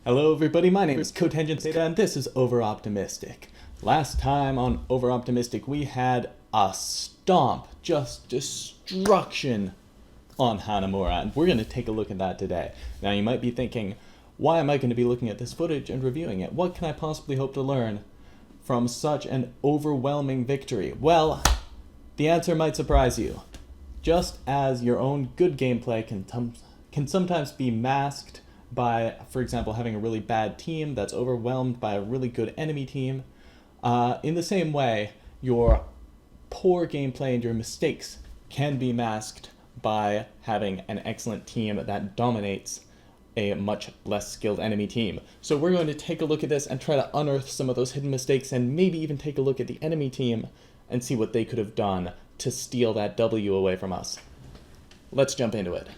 Hello everybody, my name is Cotangent Zeta and this is Over Optimistic. Last time on Over Optimistic we had a stomp, just destruction on Hanamura, and we're going to take a look at that today. Now you might be thinking, why am I going to be looking at this footage and reviewing it? What can I possibly hope to learn from such an overwhelming victory? Well, the answer might surprise you. Just as your own good gameplay can sometimes be masked by, for example, having a really bad team that's overwhelmed by a really good enemy team, in the same way, your poor gameplay and your mistakes can be masked by having an excellent team that dominates a much less skilled enemy team. So we're going to take a look at this and try to unearth some of those hidden mistakes and maybe even take a look at the enemy team and see what they could have done to steal that W away from us. Let's jump into it.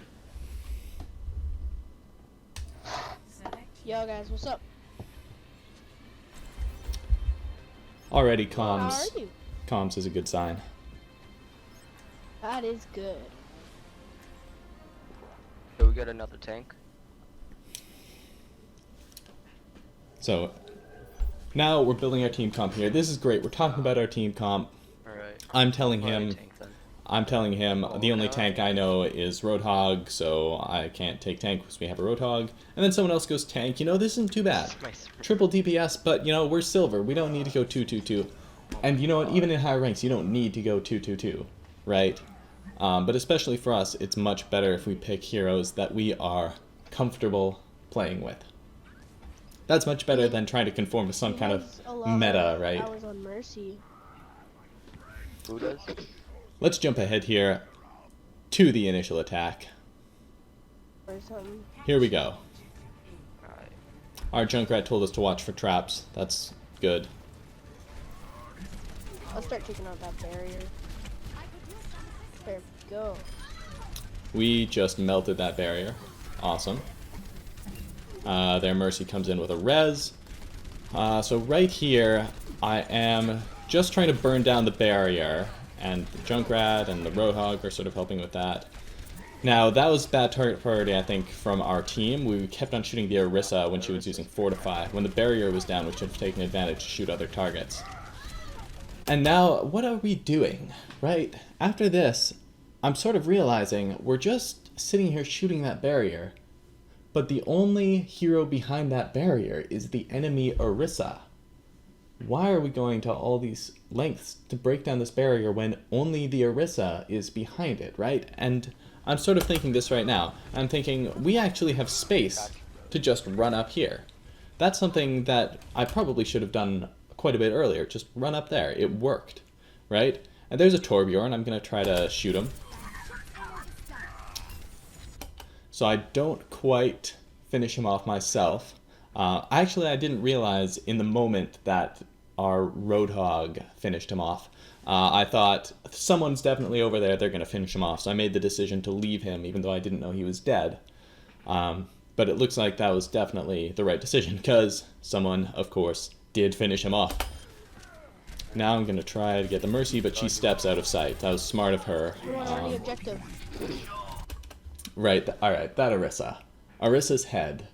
Yo guys, what's up? Already How comms. are you? Comms is a good sign. That is good. So we got another tank. So now we're building our team comp here. This is great. We're talking about our team comp. Alright. I'm telling Alright, him tank then. the only God. tank I know is Roadhog, so I can't take tank because we have a Roadhog. And then someone else goes tank. You know, this isn't too bad. Triple DPS, but you know, we're silver. We don't need to go 2-2-2. And you know what, even in higher ranks, you don't need to go 2-2-2, right? But especially for us, it's much better if we pick heroes that we are comfortable playing with. That's much better than trying to conform to some He kind has of a lot meta, right? Hours on Mercy. Who does? Let's jump ahead here to the initial attack. Or something. Here we go. Alright. Our Junkrat told us to watch for traps. That's good. I'll start taking out that barrier. There we go. We just melted that barrier. Awesome. Their Mercy comes in with a res. So right here, I am just trying to burn down the barrier, and the Junkrat and the Roadhog are sort of helping with that. Now, that was bad target priority, I think, from our team. We kept on shooting the Orisa when she was using Fortify. When the barrier was down, we should have taken advantage to shoot other targets. And now, what are we doing, right? After this, I'm sort of realizing we're just sitting here shooting that barrier, but the only hero behind that barrier is the enemy Orisa. Why are we going to all these lengths to break down this barrier when only the Orisa is behind it, right? And I'm sort of thinking this right now. I'm thinking we actually have space to just run up here. That's something that I probably should have done quite a bit earlier. Just run up there. It worked, right? And there's a Torbjorn. I'm going to try to shoot him. So I don't quite finish him off myself. Actually, I didn't realize in the moment that our Roadhog finished him off. I thought, someone's definitely over there, they're going to finish him off. So I made the decision to leave him, even though I didn't know he was dead. But it looks like that was definitely the right decision, because someone, of course, did finish him off. Now I'm going to try to get the Mercy, but she steps out of sight. That was smart of her. We're on the objective. Right, alright, that Orisa. Orisa's head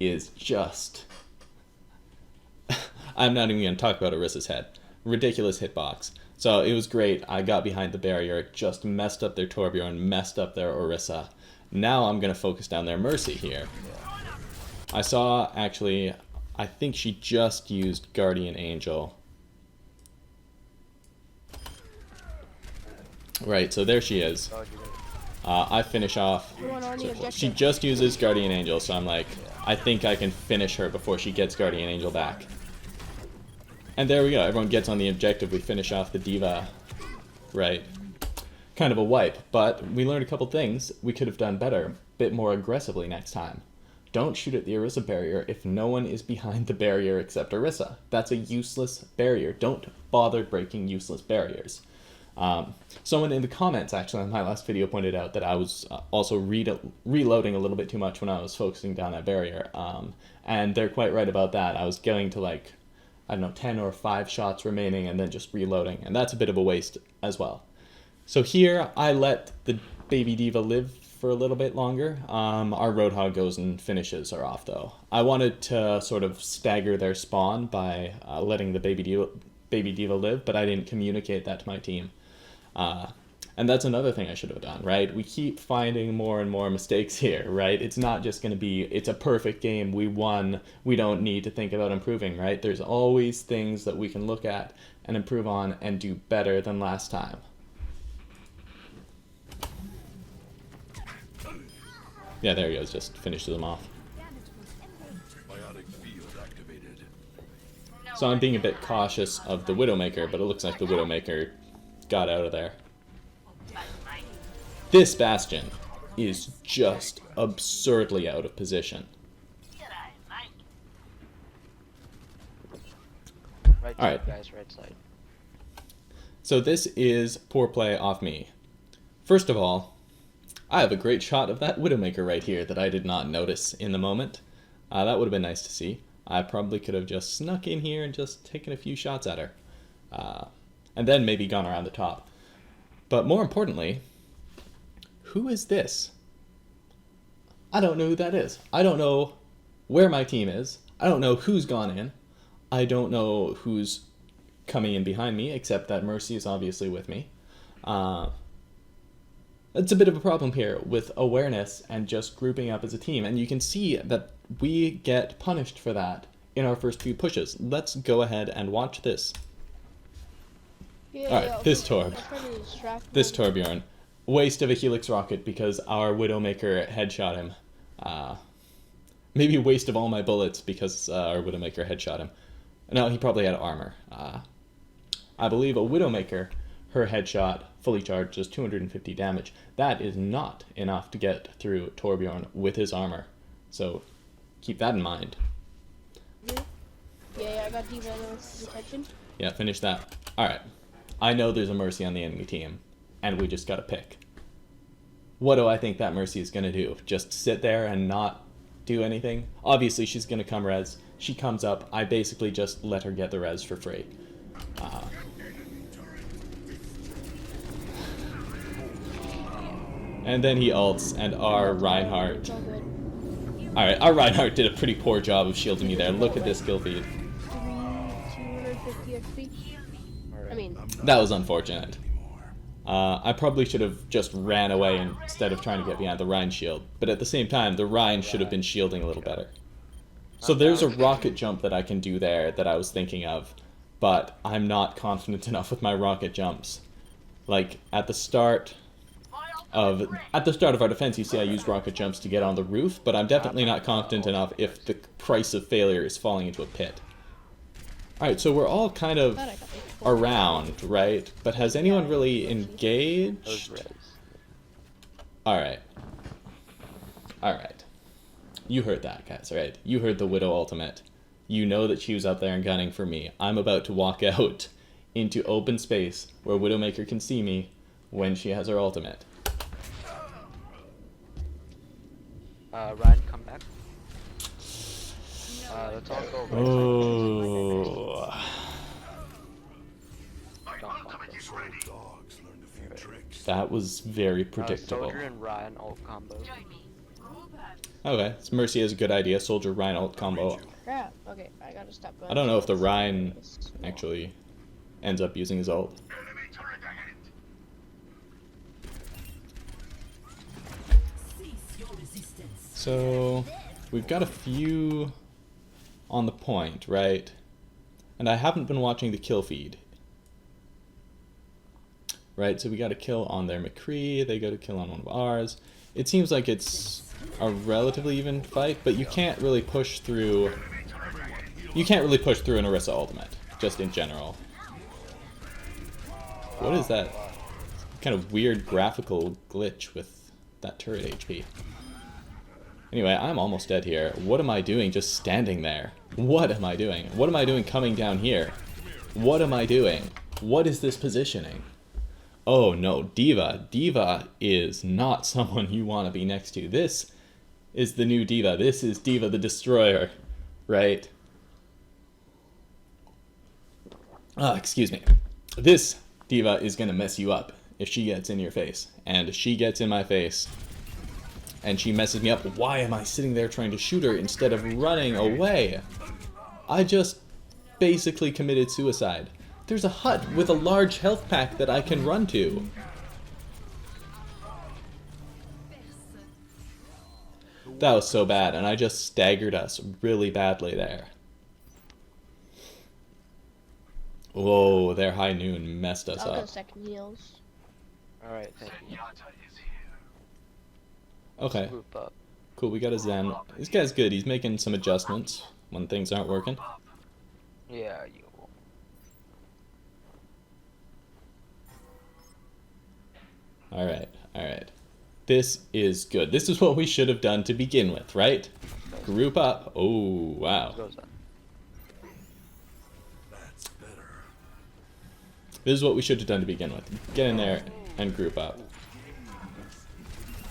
is just... I'm not even going to talk about Orisa's head. Ridiculous hitbox. So it was great. I got behind the barrier. It just messed up their Torbjorn, messed up their Orisa. Now I'm going to focus down their Mercy here. I saw, actually, I think she just used Guardian Angel. Right, so there she is. I finish off. We're on the objective. She just uses Guardian Angel, so I'm like, I think I can finish her before she gets Guardian Angel back. And there we go, everyone gets on the objective, we finish off the Diva. Right. Kind of a wipe, but we learned a couple things we could have done better, a bit more aggressively next time. Don't shoot at the Orisa barrier if no one is behind the barrier except Orisa. That's a useless barrier. Don't bother breaking useless barriers. Someone in the comments, actually, on my last video pointed out that I was also reloading a little bit too much when I was focusing down that barrier. And they're quite right about that. I was going to, like, I don't know, 10 or 5 shots remaining and then just reloading. And that's a bit of a waste as well. So here, I let the baby Diva live for a little bit longer. Our Roadhog goes and finishes her off, though. I wanted to sort of stagger their spawn by letting the baby diva live, but I didn't communicate that to my team. And that's another thing I should have done, right? We keep finding more and more mistakes here, right? It's not just going to be, it's a perfect game, we won, we don't need to think about improving, right? There's always things that we can look at and improve on and do better than last time. Yeah, there he goes, just finishes them off. So I'm being a bit cautious of the Widowmaker, but it looks like the Widowmaker got out of there. This Bastion is just absurdly out of position. Right All right. side, guys, right side. So this is poor play off me. First of all, I have a great shot of that Widowmaker right here that I did not notice in the moment. That would have been nice to see. I probably could have just snuck in here and just taken a few shots at her. And then maybe gone around the top. But more importantly, who is this? I don't know who that is. I don't know where my team is. I don't know who's gone in. I don't know who's coming in behind me, except that Mercy is obviously with me. It's a bit of a problem here with awareness and just grouping up as a team. And you can see that we get punished for that in our first few pushes. Let's go ahead and watch this. Yeah, Alright, this Torb. I'm trying to distract This them. Torbjorn. Waste of a Helix Rocket because our Widowmaker headshot him. Maybe waste of all my bullets because our Widowmaker headshot him. No, he probably had armor. I believe a Widowmaker, her headshot, fully charged, does 250 damage. That is not enough to get through Torbjorn with his armor. So keep that in mind. Yeah, I got detention. Yeah, finish that. Alright. I know there's a Mercy on the enemy team, and we just gotta pick. What do I think that Mercy is gonna do? Just sit there and not do anything? Obviously, she's gonna come res. She comes up. I basically just let her get the res for free. And then he ults, and our Reinhardt... It's all good. Alright, our Reinhardt did a pretty poor job of shielding me there. Look at this kill feed. 250 XP. I mean, That was unfortunate. I probably should have just ran away instead of trying to get behind the Rhine shield. But at the same time, the Rhine should have been shielding a little better. So there's a rocket jump that I can do there that I was thinking of. But I'm not confident enough with my rocket jumps. Like, at the start of our defense, you see I used rocket jumps to get on the roof. But I'm definitely not confident enough if the price of failure is falling into a pit. Alright, so we're all kind of around, right? But has anyone really engaged? Alright. Alright. You heard that, guys, right? You heard the Widow ultimate. You know that she was up there and gunning for me. I'm about to walk out into open space where Widowmaker can see me when she has her ultimate. Ryan, come back. Let's all go right Oh. That was very predictable. Soldier and Ryan ult combo. Okay, so Mercy has a good idea. Soldier Rhine ult combo. crap. Okay, I gotta stop going. I don't know if the Rhine actually ends up using his ult. So we've got a few on the point, right? And I haven't been watching the kill feed. Right, so we got a kill on their McCree, they got a kill on one of ours. It seems like it's a relatively even fight, but you can't really push through... You can't really push through an Orisa ultimate, just in general. What is that kind of weird graphical glitch with that turret HP? Anyway, I'm almost dead here. What am I doing just standing there? What am I doing? What am I doing coming down here? What am I doing? What is this positioning? Oh no, D.Va. D.Va is not someone you want to be next to. This is the new D.Va. This is D.Va the Destroyer, right? Excuse me. This D.Va is going to mess you up if she gets in your face. And if she gets in my face, and she messes me up. Why am I sitting there trying to shoot her instead of running away? I just basically committed suicide. There's a hut with a large health pack that I can run to. That was so bad, and I just staggered us really badly there. Whoa, their high noon messed us I'll go up. second heals. Alright, thank you. Okay, Group up. cool, we got a Zen. This guy's good, he's making some adjustments when things aren't working. Yeah, you. Alright, alright. This is good. This is what we should have done to begin with, right? Group up. Oh, wow. Goes on. This is what we should have done to begin with. Get in there and group up.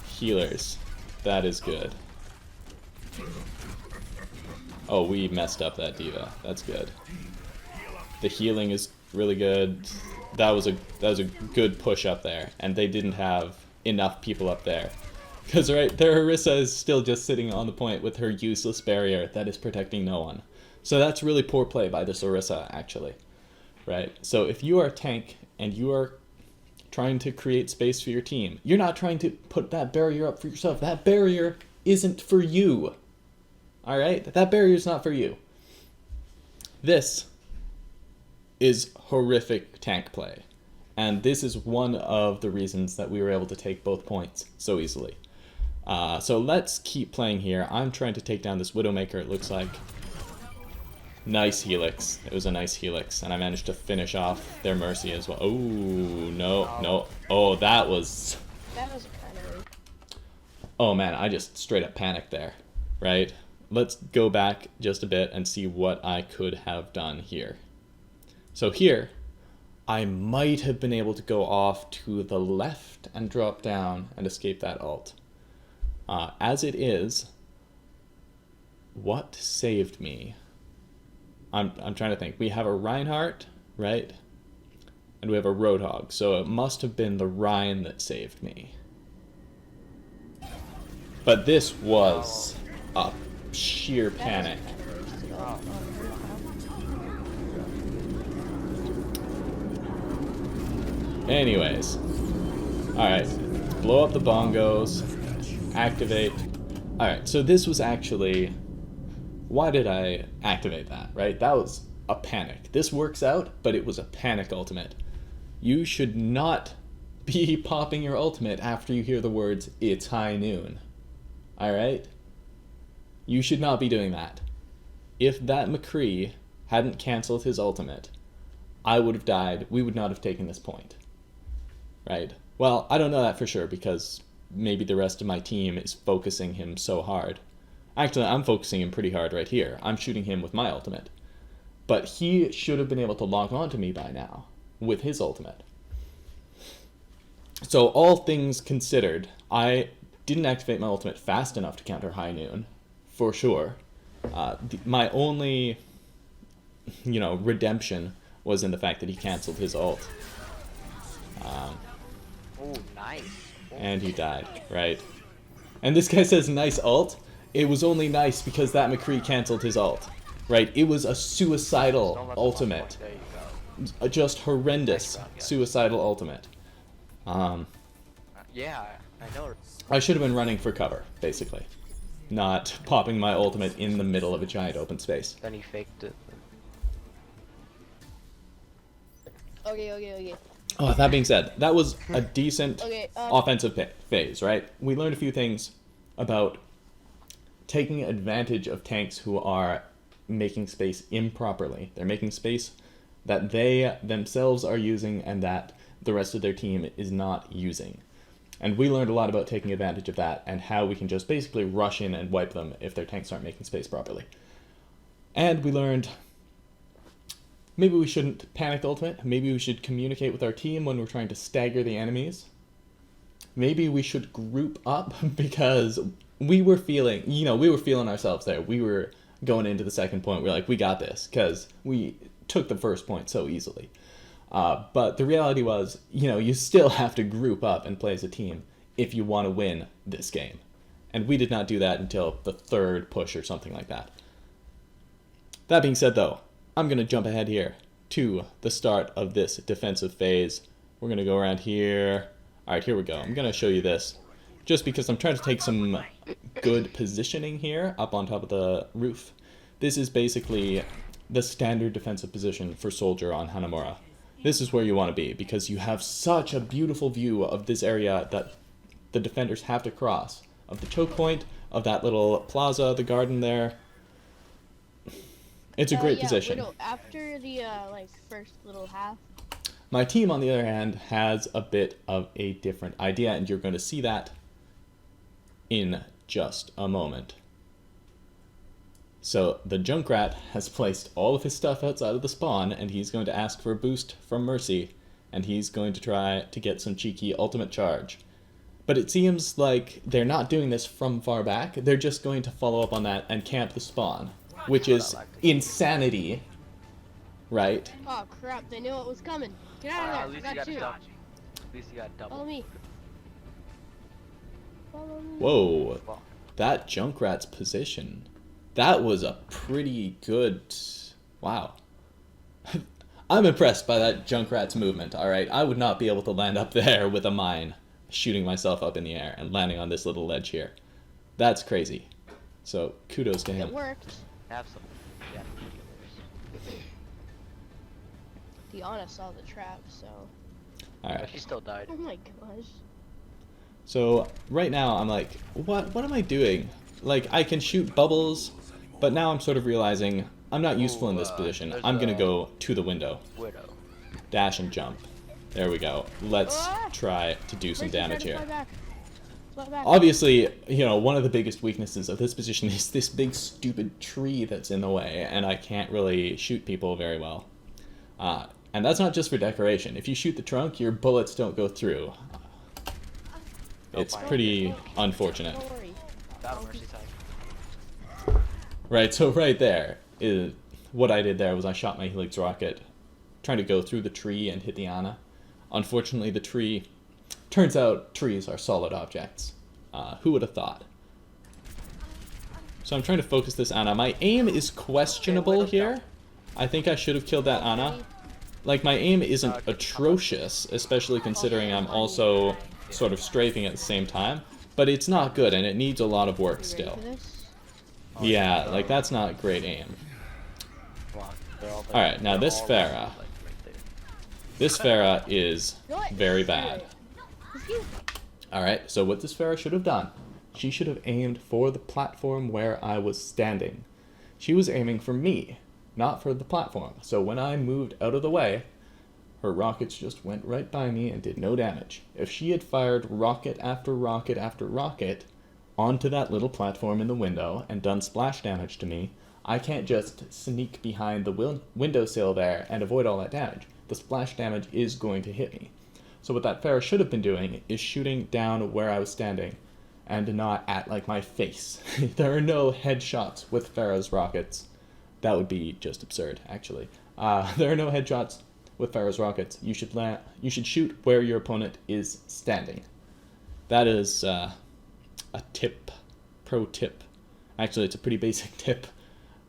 Healers. That is good. Oh, we messed up that diva. That's good. The healing is really good. That was a good push up there, and they didn't have enough people up there. Because right, their Orisa is still just sitting on the point with her useless barrier that is protecting no one. So that's really poor play by this Orisa, actually. Right? So if you are a tank and you are trying to create space for your team, you're not trying to put that barrier up for yourself. That barrier isn't for you. Alright? That barrier is not for you. This is horrific tank play. And this is one of the reasons that we were able to take both points so easily. So let's keep playing here. I'm trying to take down this Widowmaker, it looks like. Nice Helix. It was a nice Helix. And I managed to finish off their Mercy as well. Oh, no. Oh, that was... That was kind of... Oh, man, I just straight up panicked there. Right? Let's go back just a bit and see what I could have done here. So here, I might have been able to go off to the left and drop down and escape that ult. As it is, what saved me? I'm trying to think. We have a Reinhardt, right? And we have a Roadhog, so it must have been the Rhine that saved me. But this was a sheer panic. Anyways, alright, blow up the bongos, activate. Alright, so this was actually, why did I activate that, right? That was a panic. This works out, but it was a panic ultimate. You should not be popping your ultimate after you hear the words, "It's high noon." Alright? You should not be doing that. If that McCree hadn't cancelled his ultimate, I would have died. We would not have taken this point. Right? Well, I don't know that for sure because maybe the rest of my team is focusing him so hard. Actually, I'm focusing him pretty hard right here. I'm shooting him with my ultimate. But he should have been able to log on to me by now with his ultimate. So all things considered, I didn't activate my ultimate fast enough to counter high noon, for sure. My only, redemption was in the fact that he canceled his ult. Oh, nice. And he died, right? And this guy says nice ult. It was only nice because that McCree canceled his ult, right? It was a suicidal ultimate. There you go. Just horrendous suicidal ultimate. Yeah, I know. I should have been running for cover, basically. Not popping my ultimate in the middle of a giant open space. Then he faked it. Okay. Oh, that being said, that was a decent Okay, offensive phase, right? We learned a few things about taking advantage of tanks who are making space improperly. They're making space that they themselves are using and that the rest of their team is not using. And we learned a lot about taking advantage of that and how we can just basically rush in and wipe them if their tanks aren't making space properly. And we learned maybe we shouldn't panic the ultimate. Maybe we should communicate with our team when we're trying to stagger the enemies. Maybe we should group up because we were feeling ourselves there. We were going into the second point. We're like, we got this because we took the first point so easily. But the reality was, you still have to group up and play as a team if you want to win this game. And we did not do that until the third push or something like that. That being said, though, I'm going to jump ahead here to the start of this defensive phase. We're going to go around here. All right, here we go. I'm going to show you this just because I'm trying to take some good positioning here up on top of the roof. This is basically the standard defensive position for Soldier on Hanamura. This is where you want to be because you have such a beautiful view of this area that the defenders have to cross, of the choke point, of that little plaza, the garden there. It's a great position. Widow, after the first little half. My team, on the other hand, has a bit of a different idea, and you're going to see that in just a moment. So the Junkrat has placed all of his stuff outside of the spawn, and he's going to ask for a boost from Mercy, and he's going to try to get some cheeky ultimate charge. But it seems like they're not doing this from far back. They're just going to follow up on that and camp the spawn, which is insanity, right? Oh crap, they knew it was coming. Get out At of least there, you got I got you. double. At least you got double. Follow me. Follow me. Whoa, that Junkrat's position. That was a pretty good... Wow. I'm impressed by that Junkrat's movement, alright? I would not be able to land up there with a mine, shooting myself up in the air and landing on this little ledge here. That's crazy. So, kudos to him. It worked. Have some. Yeah. Diana saw the trap, so... Alright. She still died. Oh my gosh. So, right now, I'm like, what am I doing? Like, I can shoot bubbles, but now I'm sort of realizing I'm not useful in this position. I'm gonna go to the window. Widow. Dash and jump. There we go. Let's try to do some Mercy, try damage to here. fly back. Fly back. Obviously, you know, one of the biggest weaknesses of this position is this big stupid tree that's in the way, and I can't really shoot people very well. And that's not just for decoration. If you shoot the trunk, your bullets don't go through. It's pretty unfortunate. Don't worry. Battle Mercy time. Right, so right there, what I did there was I shot my Helix rocket trying to go through the tree and hit the Ana. Unfortunately, the tree... Turns out trees are solid objects. Who would have thought? So I'm trying to focus this Ana. My aim is questionable here. I think I should have killed that Ana. Like, my aim isn't atrocious, especially considering I'm also sort of strafing at the same time. But it's not good, and it needs a lot of work still. Yeah, like, that's not great aim. Alright, now this Pharah. This Pharah is very bad. Alright, so what this Pharah should have done, she should have aimed for the platform where I was standing. She was aiming for me, not for the platform. So when I moved out of the way, her rockets just went right by me and did no damage. If she had fired rocket after rocket after rocket onto that little platform in the window and done splash damage to me, I can't just sneak behind the windowsill there and avoid all that damage. The splash damage is going to hit me. So what that Pharah should have been doing is shooting down where I was standing and not at, like, my face. There are no headshots with Pharah's rockets. That would be just absurd, actually. There are no headshots with Pharah's rockets. You should shoot where your opponent is standing. That is a tip, pro tip. Actually, it's a pretty basic tip.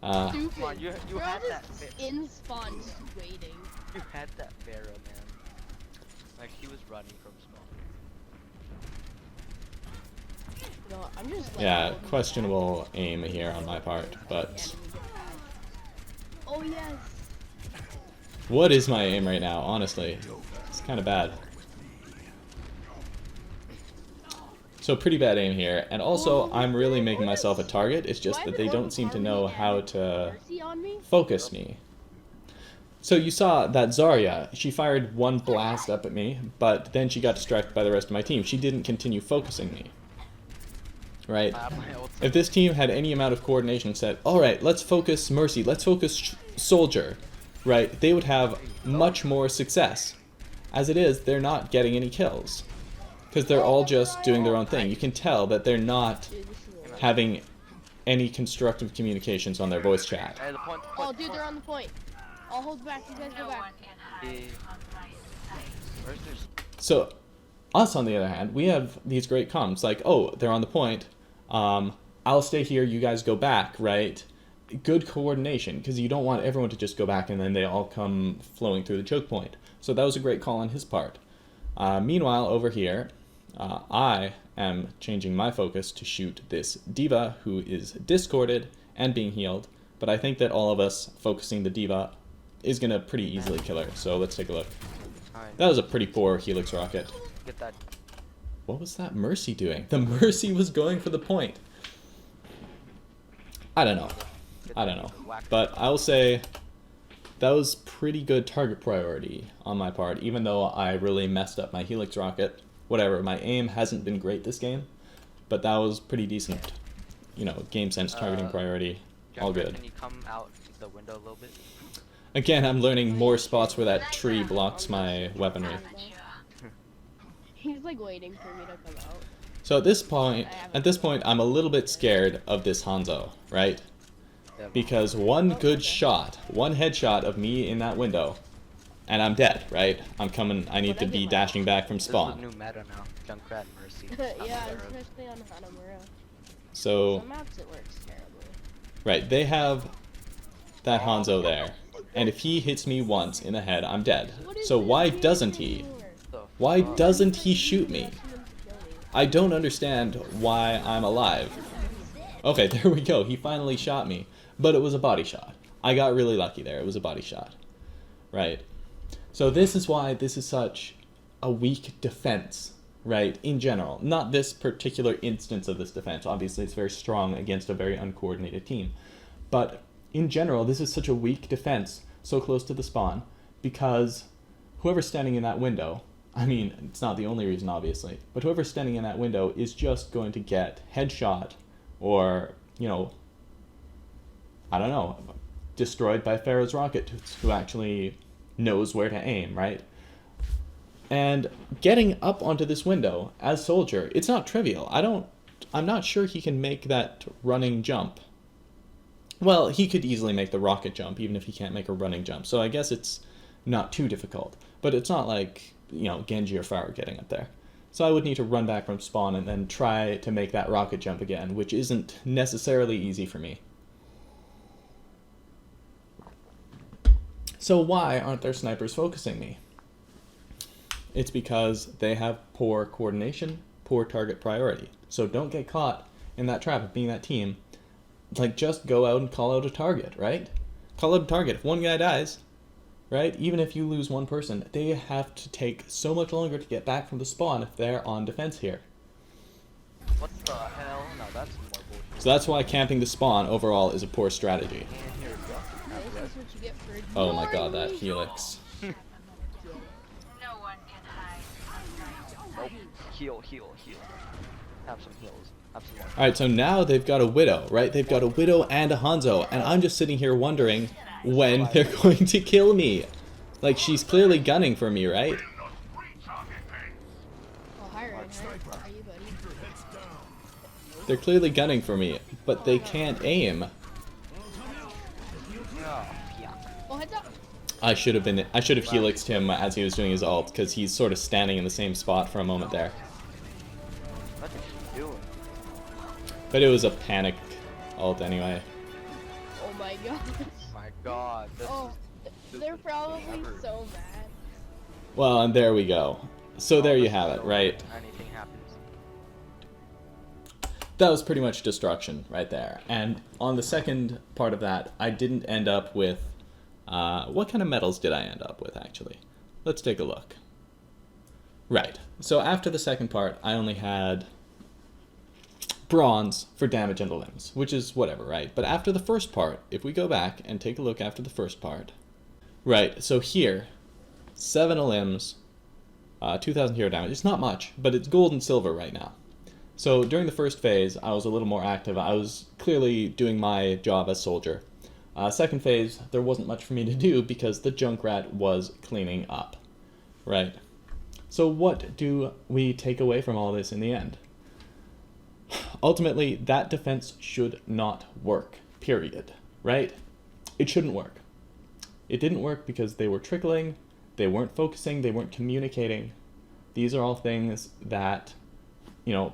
Stupid. Come on, you We're all had that. just in spawn just waiting. You had that Pharah, man. Like, he was running from spawn. No, I'm just like, Yeah, questionable aim here on my part, but... Oh yes. What is my aim right now, honestly? It's kind of bad. So pretty bad aim here, and also I'm really making myself a target. It's just that they don't seem to know how to focus me. So you saw that Zarya, she fired one blast up at me, but then she got distracted by the rest of my team. She didn't continue focusing me. Right? If this team had any amount of coordination and said, alright, let's focus Mercy, let's focus Soldier, right, they would have much more success. As it is, they're not getting any kills. Because they're all just doing their own thing. You can tell that they're not having any constructive communications on their voice chat. Hey, the point, Oh, dude, they're on the point. I'll hold back. You guys go back. Where's this? So, us on the other hand, we have these great comms, like, oh, they're on the point, I'll stay here, you guys go back, right? Good coordination, because you don't want everyone to just go back and then they all come flowing through the choke point. So that was a great call on his part. Meanwhile, over here, I am changing my focus to shoot this diva who is discorded and being healed, but I think that all of us focusing the diva is going to pretty easily kill her, so let's take a look. That was a pretty poor Helix rocket. Get that. What was that Mercy doing? The Mercy was going for the point. I don't know. But I will say that was pretty good target priority on my part, even though I really messed up my Helix rocket. Whatever, my aim hasn't been great this game, but that was pretty decent. You know, game sense, targeting priority, all good. Can you come out the window a little bit? Again, I'm learning more spots where that tree blocks my weaponry. He's like waiting for me to come out. So at this point, I'm a little bit scared of this Hanzo, right? Because one good shot, one headshot of me in that window, and I'm dead, right? I'm coming, I need to be dashing back from spawn. This is a new meta now. Junkrat Mercy. Yeah, especially on Hanamura. So, Some maps it works terribly. right, they have that Hanzo there. And if he hits me once in the head, I'm dead. So why doesn't he? Why doesn't he shoot me? I don't understand why I'm alive. Okay, there we go. He finally shot me. But it was a body shot. I got really lucky there. It was a body shot. Right. So this is why this is such a weak defense, right, in general. Not this particular instance of this defense. Obviously, it's very strong against a very uncoordinated team. But in general, this is such a weak defense so close to the spawn because whoever's standing in that window, I mean, it's not the only reason, obviously, but whoever's standing in that window is just going to get headshot or, you know, I don't know, destroyed by Pharaoh's rocket, who actually knows where to aim, right? And getting up onto this window as Soldier, it's not trivial. I'm not sure he can make that running jump. Well, he could easily make the rocket jump, even if he can't make a running jump. So I guess it's not too difficult. But it's not like, you know, Genji or Pharah getting up there. So I would need to run back from spawn and then try to make that rocket jump again, which isn't necessarily easy for me. So why aren't there snipers focusing me? It's because they have poor coordination, poor target priority. So don't get caught in that trap of being that team. Like, just go out and call out a target, right? Call out a target. If one guy dies, right, even if you lose one person, they have to take so much longer to get back from the spawn if they're on defense here. What the hell? No, that's more bullshit. So that's why camping the spawn overall is a poor strategy. And here we go. This is what you get for Oh my god, that Helix. No one can hide. Nope. Heal. Have some heals. Have some more. Alright, so now they've got a Widow, right? They've got a Widow and a Hanzo, and I'm just sitting here wondering when they're going to kill me. Like, she's clearly gunning for me, right? Oh, hi, Reinhardt. How are you, buddy? They're clearly gunning for me, but they can't aim. Oh, yeah. Oh, heads up. I should have helixed him as he was doing his ult, because he's sort of standing in the same spot for a moment there. What is she doing? But it was a panic ult anyway. Oh my god. My god. This Oh, is they're probably ever. so mad. Well, and there we go. So there you have it, right? Anything happens. That was pretty much destruction right there. And on the second part of that, I didn't end up with... what kind of medals did I end up with, actually? Let's take a look. Right. So after the second part, I only had bronze for damage on the limbs, which is whatever, right? But after the first part, if we go back and take a look after the first part... Right, so here, 7 limbs, 2,000 hero damage. It's not much, but it's gold and silver right now. So during the first phase, I was a little more active. I was clearly doing my job as Soldier. Second phase, there wasn't much for me to do because the Junkrat was cleaning up. Right. So what do we take away from all this in the end? Ultimately, that defense should not work. Period. Right? It shouldn't work. It didn't work because they were trickling, they weren't focusing, they weren't communicating. These are all things that, you know,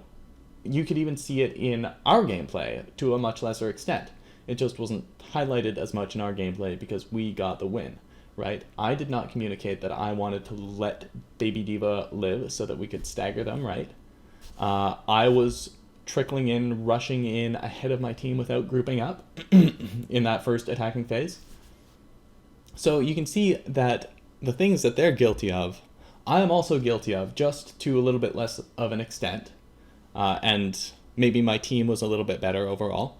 you could even see it in our gameplay to a much lesser extent. It just wasn't highlighted as much in our gameplay because we got the win, right? I did not communicate that I wanted to let Baby D.Va live so that we could stagger them, right? I was trickling in, rushing in ahead of my team without grouping up in that first attacking phase. So you can see that the things that they're guilty of, I am also guilty of, just to a little bit less of an extent. And maybe my team was a little bit better overall.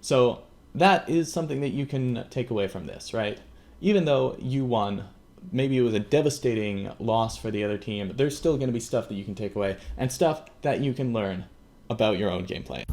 So that is something that you can take away from this, right? Even though you won, maybe it was a devastating loss for the other team, there's still going to be stuff that you can take away and stuff that you can learn about your own gameplay.